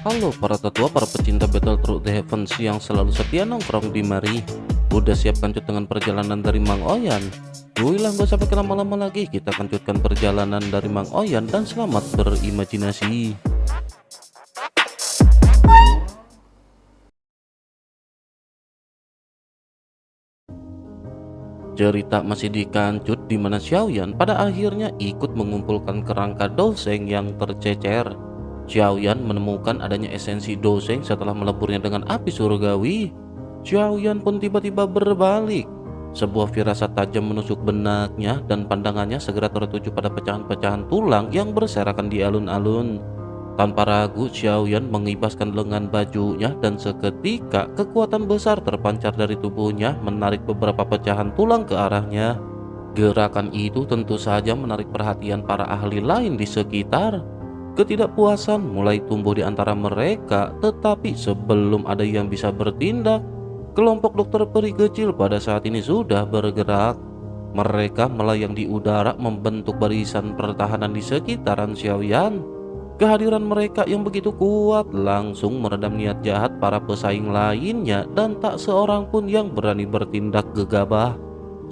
Halo para tetua, para pecinta Battle Through the Heavens yang selalu setia nongkrong di mari. Udah siap kancut dengan perjalanan dari Mang Oyan? Lah gak usah pakai lama-lama lagi, kita kancutkan perjalanan dari Mang Oyan dan selamat berimajinasi. Cerita masih dikancut di mana Xiaoyan pada akhirnya ikut mengumpulkan kerangka doseng yang tercecer. Xiaoyan menemukan adanya esensi doseng setelah meleburnya dengan api surgawi. Xiaoyan pun tiba-tiba berbalik. Sebuah firasat tajam menusuk benaknya dan pandangannya segera tertuju pada pecahan-pecahan tulang yang berserakan di alun-alun. Tanpa ragu, Xiaoyan mengibaskan lengan bajunya dan seketika kekuatan besar terpancar dari tubuhnya menarik beberapa pecahan tulang ke arahnya. Gerakan itu tentu saja menarik perhatian para ahli lain di sekitar. Ketidakpuasan mulai tumbuh di antara mereka, tetapi sebelum ada yang bisa bertindak, kelompok dokter peri kecil pada saat ini sudah bergerak. Mereka melayang di udara membentuk barisan pertahanan di sekitaran Xiaoyan. Kehadiran mereka yang begitu kuat langsung meredam niat jahat para pesaing lainnya dan tak seorang pun yang berani bertindak gegabah.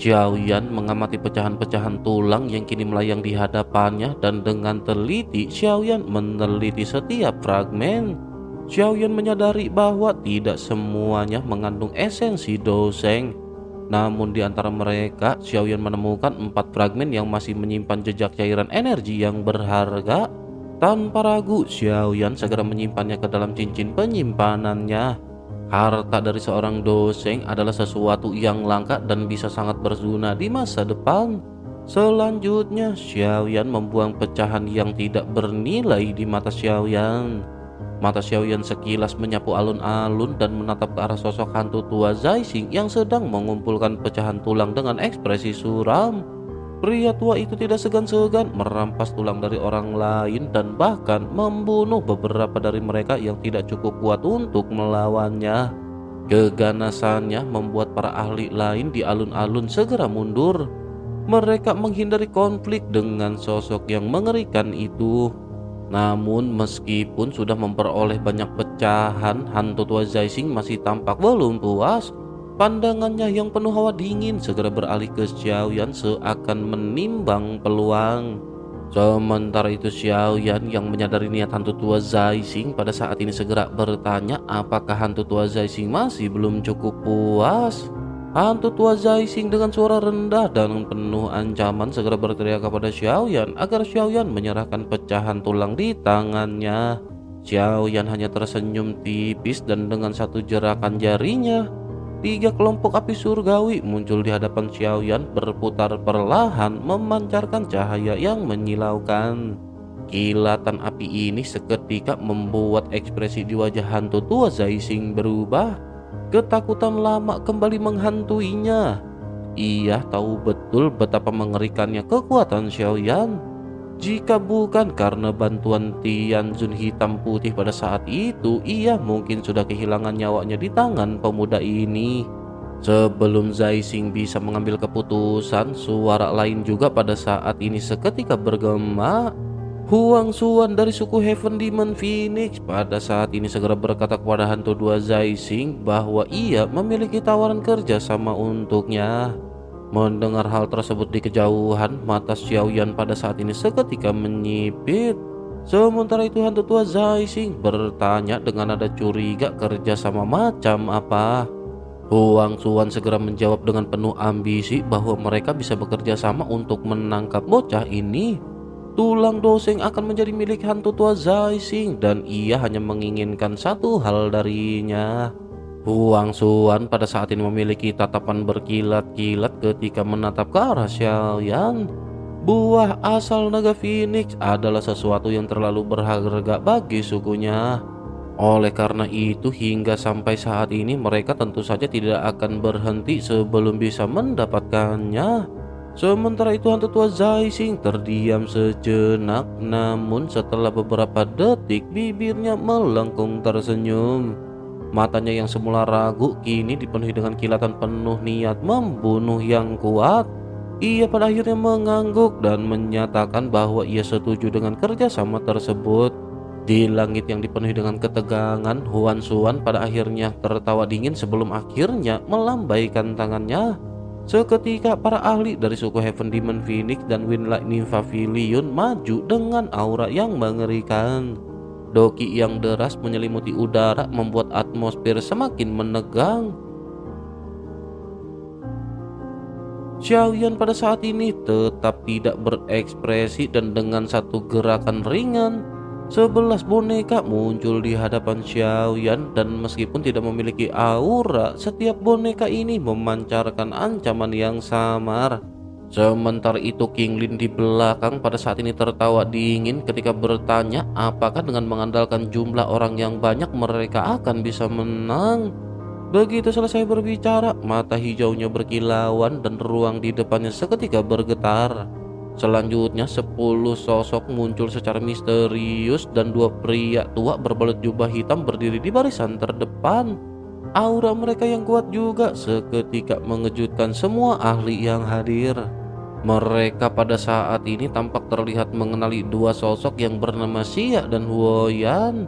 Xiaoyan mengamati pecahan-pecahan tulang yang kini melayang di hadapannya dan dengan teliti Xiaoyan meneliti setiap fragmen. Xiaoyan menyadari bahwa tidak semuanya mengandung esensi doseng. Namun di antara mereka, Xiaoyan menemukan 4 fragmen yang masih menyimpan jejak cairan energi yang berharga. Tanpa ragu, Xiaoyan segera menyimpannya ke dalam cincin penyimpanannya. Harta dari seorang doseng adalah sesuatu yang langka dan bisa sangat berguna di masa depan. Selanjutnya, Xiaoyan membuang pecahan yang tidak bernilai di mata Xiaoyan. Mata Xiaoyan sekilas menyapu alun-alun dan menatap ke arah sosok hantu tua Zaixing yang sedang mengumpulkan pecahan tulang dengan ekspresi suram. Pria tua itu tidak segan-segan merampas tulang dari orang lain dan bahkan membunuh beberapa dari mereka yang tidak cukup kuat untuk melawannya. Keganasannya membuat para ahli lain di alun-alun segera mundur. Mereka menghindari konflik dengan sosok yang mengerikan itu. Namun meskipun sudah memperoleh banyak pecahan, hantu tua Zaixing masih tampak belum puas. Pandangannya yang penuh hawa dingin segera beralih ke Xiaoyan seakan menimbang peluang. Sementara itu Xiaoyan yang menyadari niat hantu tua Zaixing pada saat ini segera bertanya apakah hantu tua Zaixing masih belum cukup puas. Hantu tua Zaixing dengan suara rendah dan penuh ancaman segera berteriak kepada Xiaoyan agar Xiaoyan menyerahkan pecahan tulang di tangannya. Xiaoyan hanya tersenyum tipis dan dengan satu gerakan jarinya, 3 kelompok api surgawi muncul di hadapan Xiaoyan berputar perlahan memancarkan cahaya yang menyilaukan. Kilatan api ini seketika membuat ekspresi di wajah hantu tua Zaixing berubah. Ketakutan lama kembali menghantuinya. Ia tahu betul betapa mengerikannya kekuatan Xiaoyan. Jika bukan karena bantuan Tianzun hitam putih pada saat itu, ia mungkin sudah kehilangan nyawanya di tangan pemuda ini. Sebelum Zaixing bisa mengambil keputusan, suara lain juga pada saat ini seketika bergema. Huang Xuan dari suku Heaven Demon Phoenix pada saat ini segera berkata kepada hantu dua Zaixing bahwa ia memiliki tawaran kerja sama untuknya. Mendengar hal tersebut di kejauhan, mata Xiaoyan pada saat ini seketika menyipit. Sementara itu hantu tua Zaixing bertanya dengan nada curiga kerja sama macam apa. Huang Xuan segera menjawab dengan penuh ambisi bahwa mereka bisa bekerja sama untuk menangkap bocah ini. Tulang doseng akan menjadi milik hantu tua Zaixing dan ia hanya menginginkan satu hal darinya. Huang Xuan pada saat ini memiliki tatapan berkilat-kilat ketika menatap ke arah Xiaoyan. Buah asal naga Phoenix adalah sesuatu yang terlalu berharga bagi sukunya. Oleh karena itu hingga sampai saat ini mereka tentu saja tidak akan berhenti sebelum bisa mendapatkannya. Sementara itu hantu tua Zaixing terdiam sejenak, namun setelah beberapa detik bibirnya melengkung tersenyum. Matanya yang semula ragu kini dipenuhi dengan kilatan penuh niat membunuh yang kuat. Ia pada akhirnya mengangguk dan menyatakan bahwa ia setuju dengan kerjasama tersebut. Di langit yang dipenuhi dengan ketegangan, Huan Xuan pada akhirnya tertawa dingin sebelum akhirnya melambaikan tangannya. Seketika para ahli dari suku Heaven Demon Phoenix dan Wind Lightning Pavilion maju dengan aura yang mengerikan. Doki yang deras menyelimuti udara membuat atmosfer semakin menegang. Xiaoyan pada saat ini tetap tidak berekspresi dan dengan satu gerakan ringan 11 boneka muncul di hadapan Xiaoyan dan meskipun tidak memiliki aura, setiap boneka ini memancarkan ancaman yang samar. Sementara itu King Lin di belakang pada saat ini tertawa dingin ketika bertanya apakah dengan mengandalkan jumlah orang yang banyak mereka akan bisa menang. Begitu selesai berbicara, mata hijaunya berkilauan dan ruang di depannya seketika bergetar. Selanjutnya 10 sosok muncul secara misterius dan 2 pria tua berbalut jubah hitam berdiri di barisan terdepan. Aura mereka yang kuat juga seketika mengejutkan semua ahli yang hadir. Mereka pada saat ini tampak terlihat mengenali 2 sosok yang bernama Xia dan Huoyan.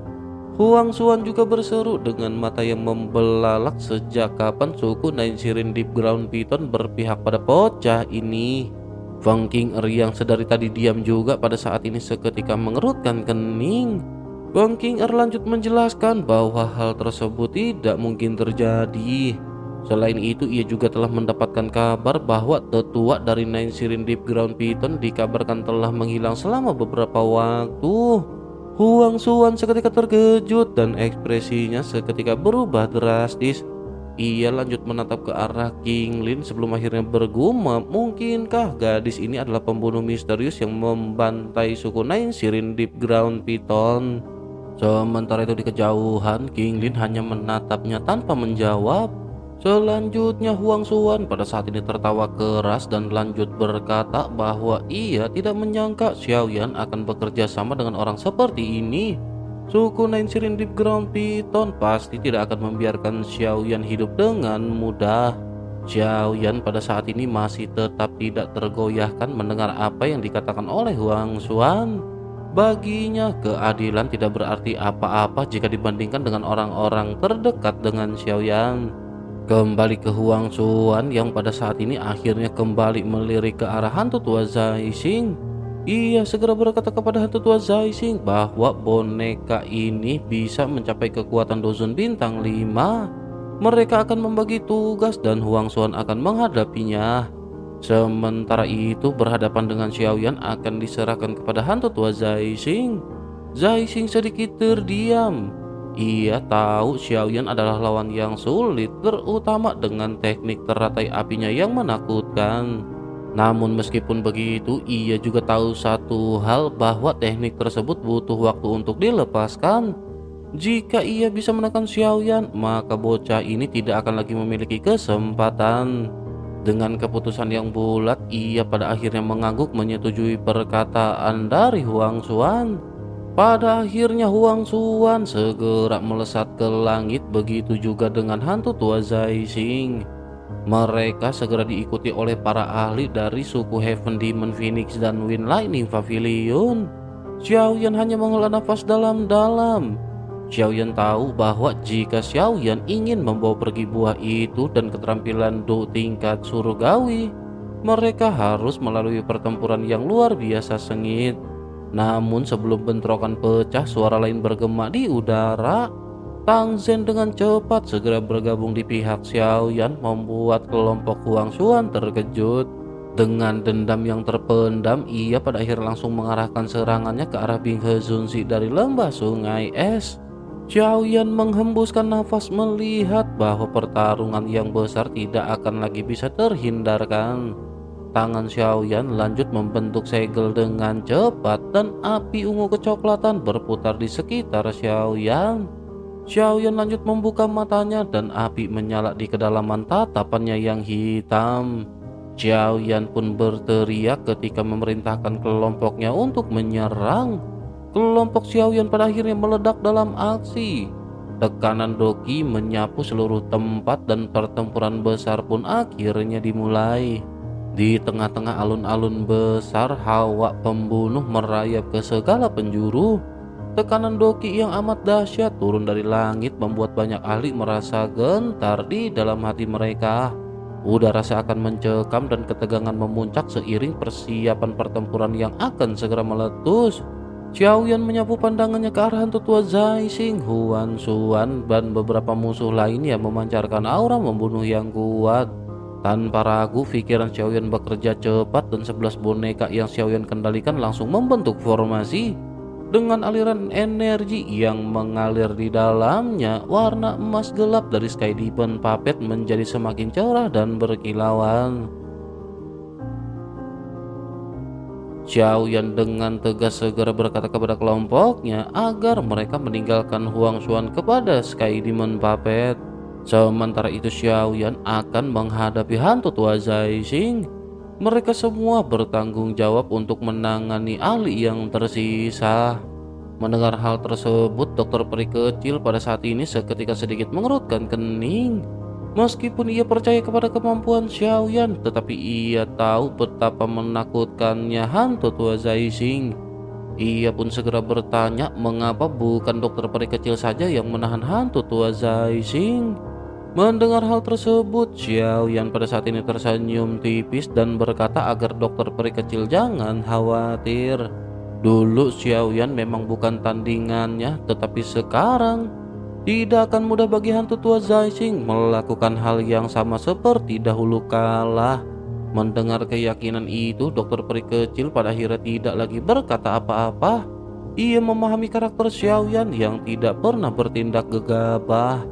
Huang Xuan juga berseru dengan mata yang membelalak, sejak kapan suku Nine Sirin Deep Ground Python berpihak pada bocah ini. Feng Qing'er yang sedari tadi diam juga pada saat ini seketika mengerutkan kening. Feng Qing'er lanjut menjelaskan bahwa hal tersebut tidak mungkin terjadi. Selain itu ia juga telah mendapatkan kabar bahwa tetua dari Nine Sirin Deep Ground Python dikabarkan telah menghilang selama beberapa waktu. Huang Xuan seketika terkejut dan ekspresinya seketika berubah drastis. Ia lanjut menatap ke arah King Lin sebelum akhirnya bergumam, mungkinkah gadis ini adalah pembunuh misterius yang membantai suku Nine Sirin Deep Ground Python? Sementara itu di kejauhan, King Lin hanya menatapnya tanpa menjawab. Selanjutnya Huang Xuan pada saat ini tertawa keras dan lanjut berkata bahwa ia tidak menyangka Xiaoyan akan bekerja sama dengan orang seperti ini. Suku Nine Sirin Deep Ground Python pasti tidak akan membiarkan Xiaoyan hidup dengan mudah. Xiaoyan pada saat ini masih tetap tidak tergoyahkan mendengar apa yang dikatakan oleh Huang Xuan. Baginya keadilan tidak berarti apa-apa jika dibandingkan dengan orang-orang terdekat dengan Xiaoyan. Kembali ke Huang Xuan yang pada saat ini akhirnya kembali melirik ke arah hantu tua Zai Xing. Ia segera berkata kepada hantu tua Zai Xing bahwa boneka ini bisa mencapai kekuatan Dozun bintang 5. Mereka akan membagi tugas dan Huang Xuan akan menghadapinya. Sementara itu berhadapan dengan Xiaoyan akan diserahkan kepada hantu tua Zai Xing. Zai Xing sedikit terdiam. Ia tahu Xiaoyan adalah lawan yang sulit, terutama dengan teknik teratai apinya yang menakutkan. Namun meskipun begitu, ia juga tahu satu hal bahwa teknik tersebut butuh waktu untuk dilepaskan. Jika ia bisa menekan Xiaoyan, maka bocah ini tidak akan lagi memiliki kesempatan. Dengan keputusan yang bulat, ia pada akhirnya mengangguk menyetujui perkataan dari Huang Xuan. Pada akhirnya Huang Xuan segera melesat ke langit, begitu juga dengan hantu tua Zai Xing. Mereka segera diikuti oleh para ahli dari suku Heaven Demon Phoenix dan Wind Lightning Pavilion. Xiaoyan hanya menghela nafas dalam-dalam. Xiaoyan tahu bahwa jika Xiaoyan ingin membawa pergi buah itu dan keterampilan Do tingkat surgawi, mereka harus melalui pertempuran yang luar biasa sengit. Namun sebelum bentrokan pecah, suara lain bergema di udara. Tang Zhen dengan cepat segera bergabung di pihak Xiaoyan, membuat kelompok Huang Xuan terkejut. Dengan dendam yang terpendam, ia pada akhirnya langsung mengarahkan serangannya ke arah Bing He Zunzi dari lembah sungai es. Xiaoyan menghembuskan nafas melihat bahwa pertarungan yang besar tidak akan lagi bisa terhindarkan. Tangan Xiaoyan lanjut membentuk segel dengan cepat dan api ungu kecoklatan berputar di sekitar Xiaoyan. Xiaoyan lanjut membuka matanya dan api menyala di kedalaman tatapannya yang hitam. Xiaoyan pun berteriak ketika memerintahkan kelompoknya untuk menyerang. Kelompok Xiaoyan pada akhirnya meledak dalam aksi. Tekanan Doki menyapu seluruh tempat dan pertempuran besar pun akhirnya dimulai. Di tengah-tengah alun-alun besar, hawa pembunuh merayap ke segala penjuru. Tekanan Doki yang amat dahsyat turun dari langit membuat banyak ahli merasa gentar di dalam hati mereka. Udara seakan mencekam dan ketegangan memuncak seiring persiapan pertempuran yang akan segera meletus. Xiaoyan menyapu pandangannya ke arah hantu tua Zai Xing, Huan Xuan, dan beberapa musuh lain yang memancarkan aura membunuh yang kuat. Tanpa ragu, pikiran Xiaoyan bekerja cepat dan 11 boneka yang Xiaoyan kendalikan langsung membentuk formasi. Dengan aliran energi yang mengalir di dalamnya, warna emas gelap dari Sky Demon Puppet menjadi semakin cerah dan berkilauan. Xiaoyan dengan tegas segera berkata kepada kelompoknya agar mereka meninggalkan Huang Xuan kepada Sky Demon Puppet. Sementara itu Xiaoyan akan menghadapi hantu tua Zai Xing. Mereka semua bertanggung jawab untuk menangani ahli yang tersisa. Mendengar hal tersebut, dokter peri kecil pada saat ini seketika sedikit mengerutkan kening. Meskipun ia percaya kepada kemampuan Xiaoyan, tetapi ia tahu betapa menakutkannya hantu tua Zai Xing. Ia pun segera bertanya mengapa bukan dokter peri kecil saja yang menahan hantu tua Zai Xing. Mendengar hal tersebut, Xiaoyan pada saat ini tersenyum tipis dan berkata agar dokter peri kecil jangan khawatir. Dulu Xiaoyan memang bukan tandingannya, tetapi sekarang tidak akan mudah bagi hantu tua Zai Xing melakukan hal yang sama seperti dahulu kala. Mendengar keyakinan itu, dokter peri kecil pada akhirnya tidak lagi berkata apa-apa. Ia memahami karakter Xiaoyan yang tidak pernah bertindak gegabah.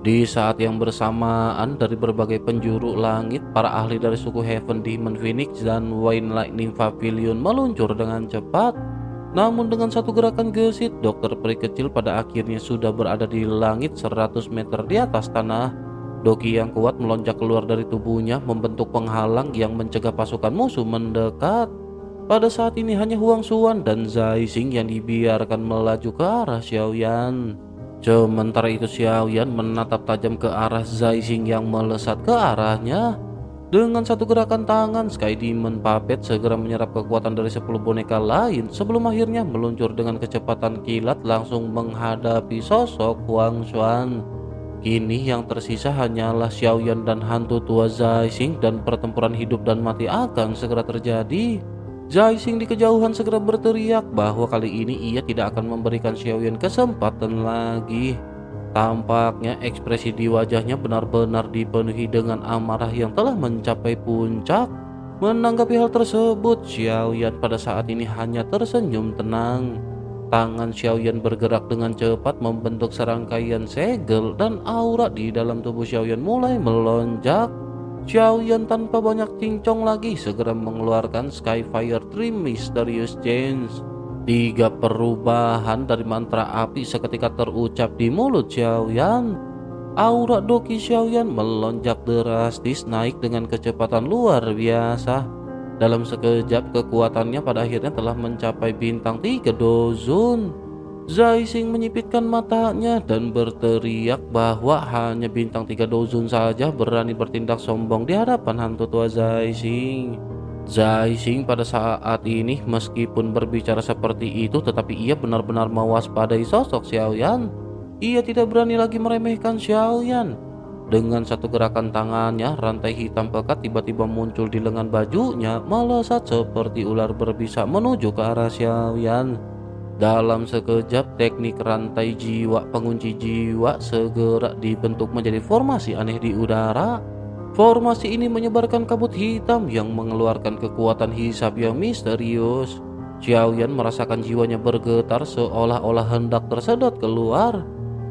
Di saat yang bersamaan, dari berbagai penjuru langit, para ahli dari suku Heaven Demon Phoenix dan Wine Lightning Pavilion meluncur dengan cepat. Namun dengan satu gerakan gesit, dokter peri kecil pada akhirnya sudah berada di langit 100 meter di atas tanah. Doki yang kuat melonjak keluar dari tubuhnya membentuk penghalang yang mencegah pasukan musuh mendekat. Pada saat ini hanya Huang Xuan dan Zai Xing yang dibiarkan melaju ke arah Xiaoyan. Sementara itu Xiaoyan menatap tajam ke arah Zai Xing yang melesat ke arahnya. Dengan satu gerakan tangan, Sky Demon Puppet segera menyerap kekuatan dari 10 boneka lain sebelum akhirnya meluncur dengan kecepatan kilat langsung menghadapi sosok Huang Xuan. Kini yang tersisa hanyalah Xiaoyan dan hantu tua Zai Xing dan pertempuran hidup dan mati akan segera terjadi. Zai Xing di kejauhan segera berteriak bahwa kali ini ia tidak akan memberikan Xiaoyan kesempatan lagi. Tampaknya ekspresi di wajahnya benar-benar dipenuhi dengan amarah yang telah mencapai puncak. Menanggapi hal tersebut, Xiaoyan pada saat ini hanya tersenyum tenang. Tangan Xiaoyan bergerak dengan cepat membentuk serangkaian segel dan aura di dalam tubuh Xiaoyan mulai melonjak. Xiaoyan tanpa banyak cincong lagi segera mengeluarkan Skyfire Dream Mysterious Change. 3 perubahan dari mantra api seketika terucap di mulut Xiaoyan. Aura Doki Xiaoyan melonjak drastis naik dengan kecepatan luar biasa. Dalam sekejap kekuatannya pada akhirnya telah mencapai bintang 3 dozun. Zai Xing menyipitkan matanya dan berteriak bahwa hanya bintang 3 dozun saja berani bertindak sombong di hadapan hantu tua Zai Xing. Zai Xing pada saat ini meskipun berbicara seperti itu, tetapi ia benar-benar mewaspadai sosok Xiaoyan. Ia tidak berani lagi meremehkan Xiaoyan. Dengan satu gerakan tangannya, rantai hitam pekat tiba-tiba muncul di lengan bajunya, melesat seperti ular berbisa menuju ke arah Xiaoyan. Dalam sekejap, teknik rantai jiwa pengunci jiwa segera dibentuk menjadi formasi aneh di udara. Formasi ini menyebarkan kabut hitam yang mengeluarkan kekuatan hisab yang misterius. Xiaoyan merasakan jiwanya bergetar seolah-olah hendak tersedot keluar.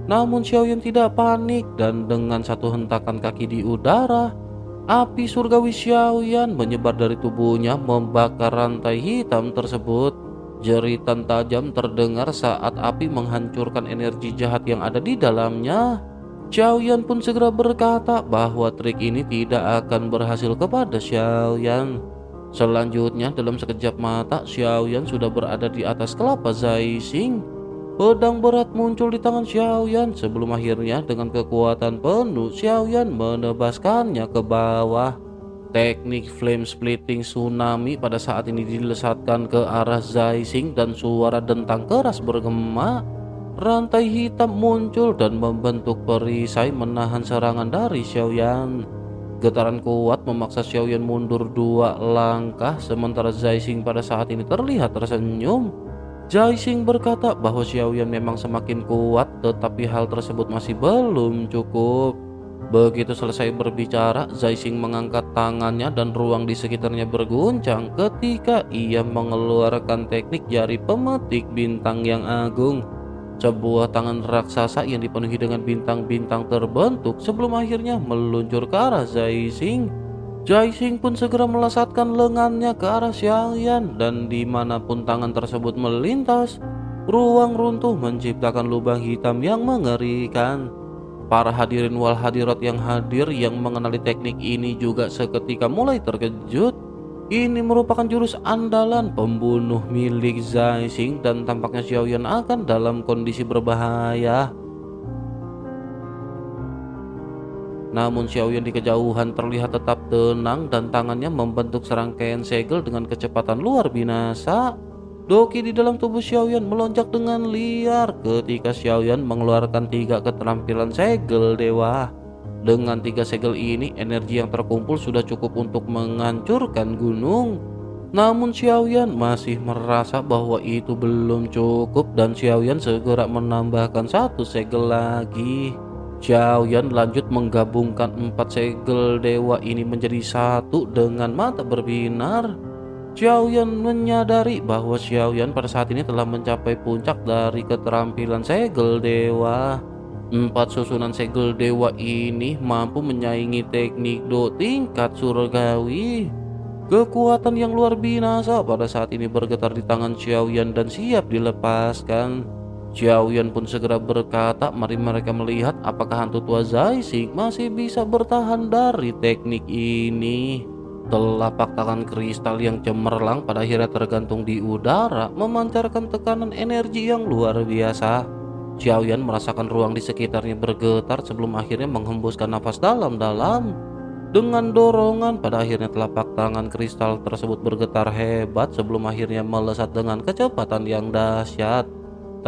Namun Xiaoyan tidak panik dan dengan satu hentakan kaki di udara, api surgawi Xiaoyan menyebar dari tubuhnya membakar rantai hitam tersebut. Jeritan tajam terdengar saat api menghancurkan energi jahat yang ada di dalamnya. Xiaoyan pun segera berkata bahwa trik ini tidak akan berhasil kepada Xiaoyan. Selanjutnya dalam sekejap mata Xiaoyan sudah berada di atas kelapa Zai Xing. Pedang berat muncul di tangan Xiaoyan sebelum akhirnya dengan kekuatan penuh Xiaoyan menebaskannya ke bawah. Teknik flame splitting tsunami pada saat ini dilesatkan ke arah Zaising dan suara dentang keras bergema. Rantai hitam muncul dan membentuk perisai menahan serangan dari Xiaoyan. Getaran kuat memaksa Xiaoyan mundur 2 langkah, sementara Zaising pada saat ini terlihat tersenyum. Zaising berkata bahwa Xiaoyan memang semakin kuat, tetapi hal tersebut masih belum cukup. Begitu selesai berbicara, Zaising mengangkat tangannya dan ruang di sekitarnya berguncang ketika ia mengeluarkan teknik jari pemetik bintang yang agung. Sebuah tangan raksasa yang dipenuhi dengan bintang-bintang terbentuk sebelum akhirnya meluncur ke arah Zaising. Zaising pun segera melesatkan lengannya ke arah Xiaoyan, dan dimanapun tangan tersebut melintas, ruang runtuh menciptakan lubang hitam yang mengerikan. Para hadirin wal hadirat yang hadir yang mengenali teknik ini juga seketika mulai terkejut. Ini merupakan jurus andalan pembunuh milik Zaising dan tampaknya Xiaoyan akan dalam kondisi berbahaya. Namun Xiaoyan di kejauhan terlihat tetap tenang dan tangannya membentuk serangkaian segel dengan kecepatan luar binasa. Doki di dalam tubuh Xiaoyan melonjak dengan liar ketika Xiaoyan mengeluarkan 3 keterampilan segel dewa. Dengan 3 segel ini, energi yang terkumpul sudah cukup untuk menghancurkan gunung. Namun Xiaoyan masih merasa bahwa itu belum cukup dan Xiaoyan segera menambahkan 1 segel lagi. Xiaoyan lanjut menggabungkan 4 segel dewa ini menjadi 1 dengan mata berbinar. Xiaoyan menyadari bahwa Xiaoyan pada saat ini telah mencapai puncak dari keterampilan segel dewa. 4 susunan segel dewa ini mampu menyaingi teknik do tingkat surgawi. Kekuatan yang luar binasa pada saat ini bergetar di tangan Xiaoyan dan siap dilepaskan. Xiaoyan pun segera berkata, mari mereka melihat apakah hantu tua Zaising masih bisa bertahan dari teknik ini. Telapak tangan kristal yang cemerlang pada akhirnya tergantung di udara, memancarkan tekanan energi yang luar biasa. Xiaoyan merasakan ruang di sekitarnya bergetar sebelum akhirnya menghembuskan nafas dalam-dalam. Dengan dorongan, pada akhirnya telapak tangan kristal tersebut bergetar hebat sebelum akhirnya melesat dengan kecepatan yang dahsyat.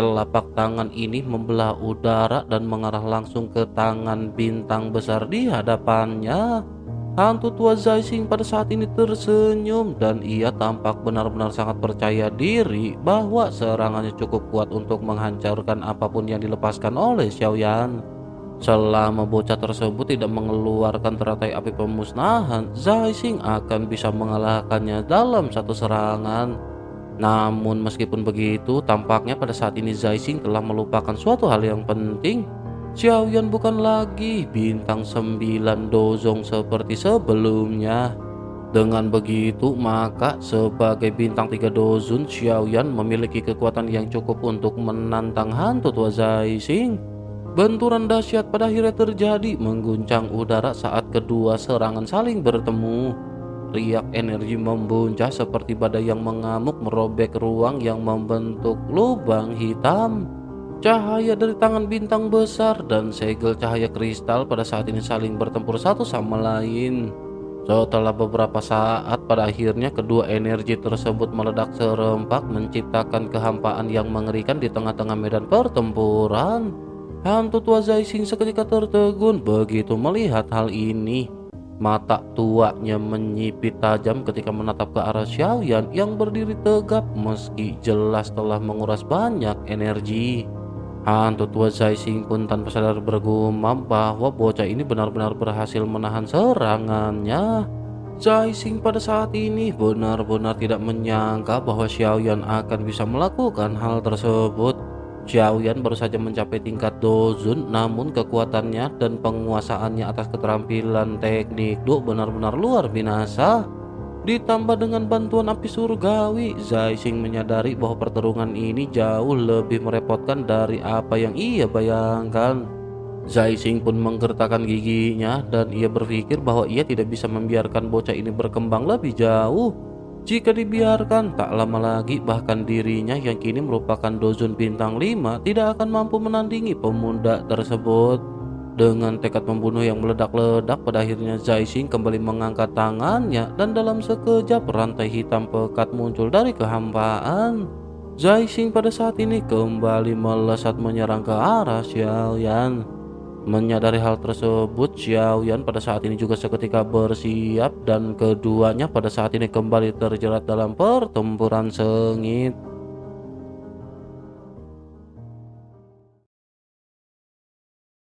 Telapak tangan ini membelah udara dan mengarah langsung ke tangan bintang besar di hadapannya. Hantu tua Zaising pada saat ini tersenyum dan ia tampak benar-benar sangat percaya diri bahwa serangannya cukup kuat untuk menghancurkan apapun yang dilepaskan oleh Xiaoyan. Selama bocah tersebut tidak mengeluarkan teratai api pemusnahan, Zaising akan bisa mengalahkannya dalam 1 serangan. Namun meskipun begitu, tampaknya pada saat ini Zaising telah melupakan suatu hal yang penting. Xiaoyan bukan lagi bintang 9 dozong seperti sebelumnya. Dengan begitu, maka sebagai bintang 3 dozun, Xiaoyan memiliki kekuatan yang cukup untuk menantang hantu tua Zaising. Benturan dahsyat pada akhirnya terjadi, mengguncang udara saat kedua serangan saling bertemu. Riak energi membuncah seperti badai yang mengamuk merobek ruang yang membentuk lubang hitam. Cahaya dari tangan bintang besar dan segel cahaya kristal pada saat ini saling bertempur satu sama lain. Setelah beberapa saat, pada akhirnya kedua energi tersebut meledak serempak, menciptakan kehampaan yang mengerikan di tengah-tengah medan pertempuran. Hantu tua Zaising seketika tertegun begitu melihat hal ini. Mata tuanya menyipit tajam ketika menatap ke arah Xiaoyan yang berdiri tegap meski jelas telah menguras banyak energi. Hantu tua Zaising pun tanpa sadar bergumam bahwa bocah ini benar-benar berhasil menahan serangannya. Zaising pada saat ini benar-benar tidak menyangka bahwa Xiaoyan akan bisa melakukan hal tersebut. Xiaoyan baru saja mencapai tingkat dozun, namun kekuatannya dan penguasaannya atas keterampilan teknik do benar-benar luar binasa. Ditambah dengan bantuan api surgawi, Zaising menyadari bahwa pertarungan ini jauh lebih merepotkan dari apa yang ia bayangkan. Zaising pun menggertakkan giginya dan ia berpikir bahwa ia tidak bisa membiarkan bocah ini berkembang lebih jauh. Jika dibiarkan, tak lama lagi bahkan dirinya yang kini merupakan dozun bintang 5 tidak akan mampu menandingi pemuda tersebut. Dengan tekad membunuh yang meledak-ledak, pada akhirnya Zai Xing kembali mengangkat tangannya dan dalam sekejap rantai hitam pekat muncul dari kehampaan. Zai Xing pada saat ini kembali melesat menyerang ke arah Xiaoyan. Menyadari hal tersebut, Xiaoyan pada saat ini juga seketika bersiap dan keduanya pada saat ini kembali terjerat dalam pertempuran sengit.